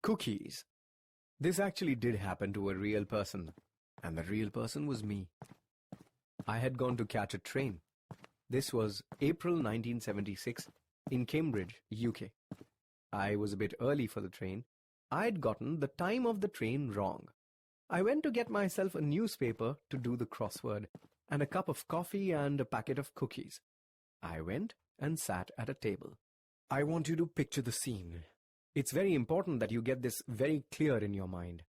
Cookies. This actually did happen to a real person, and the real person was me. I had gone to catch a train. This was April 1976 in Cambridge, UK. I was a bit early for the train. I'd gotten the time of the train wrong. I went to get myself a newspaper to do the crossword, and a cup of coffee and a packet of cookies. I went and sat at a table. I want you to picture the scene. It's very important that you get this very clear in your mind.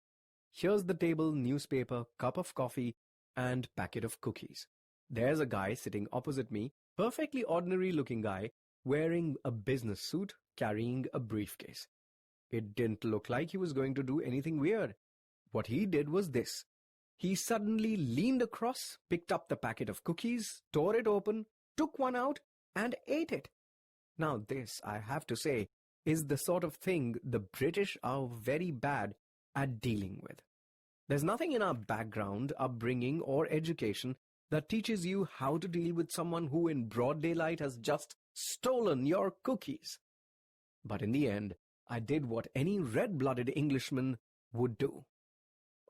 Here's the table, newspaper, cup of coffee, and packet of cookies. There's a guy sitting opposite me, perfectly ordinary looking guy, wearing a business suit, carrying a briefcase. It didn't look like he was going to do anything weird. What he did was this. He suddenly leaned across, picked up the packet of cookies, tore it open, took one out, and ate it. Now this, I have to say, is the sort of thing the British are very bad at dealing with. There's nothing in our background, upbringing, or education that teaches you how to deal with someone who in broad daylight has just stolen your cookies. But in the end, I did what any red-blooded Englishman would do.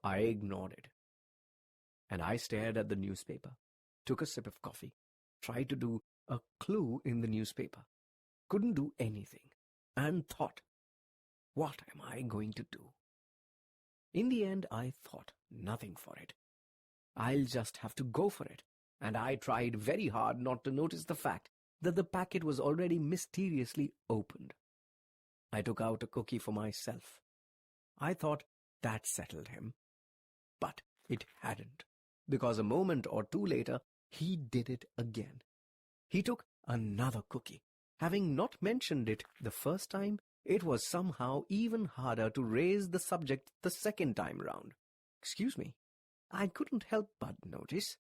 I ignored it. And I stared at the newspaper, took a sip of coffee, tried to do a clue in the newspaper, couldn't do anything, and thought, what am I going to do? In the end, I thought nothing for it. I'll just have to go for it. And I tried very hard not to notice the fact that the packet was already mysteriously opened. I took out a cookie for myself. I thought that settled him. But it hadn't, because a moment or two later, he did it again. He took another cookie. Having not mentioned it the first time, it was somehow even harder to raise the subject the second time round. Excuse me, I couldn't help but notice.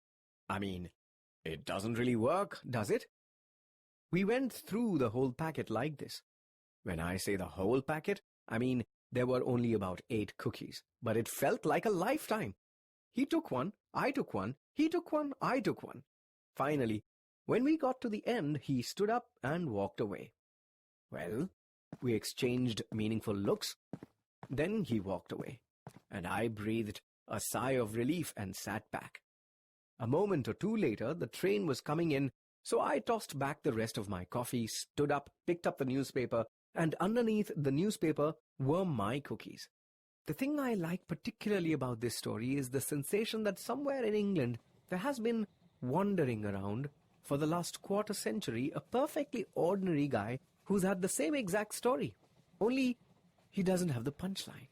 I mean, it doesn't really work, does it? We went through the whole packet like this. When I say the whole packet, I mean there were only about 8 cookies, but it felt like a lifetime. He took one, I took one, he took one, I took one. Finally, when we got to the end, he stood up and walked away. Well, we exchanged meaningful looks. Then he walked away, and I breathed a sigh of relief and sat back. A moment or two later, the train was coming in, so I tossed back the rest of my coffee, stood up, picked up the newspaper, and underneath the newspaper were my cookies. The thing I like particularly about this story is the sensation that somewhere in England there has been wandering around for the last quarter century a perfectly ordinary guy who's had the same exact story, only he doesn't have the punchline.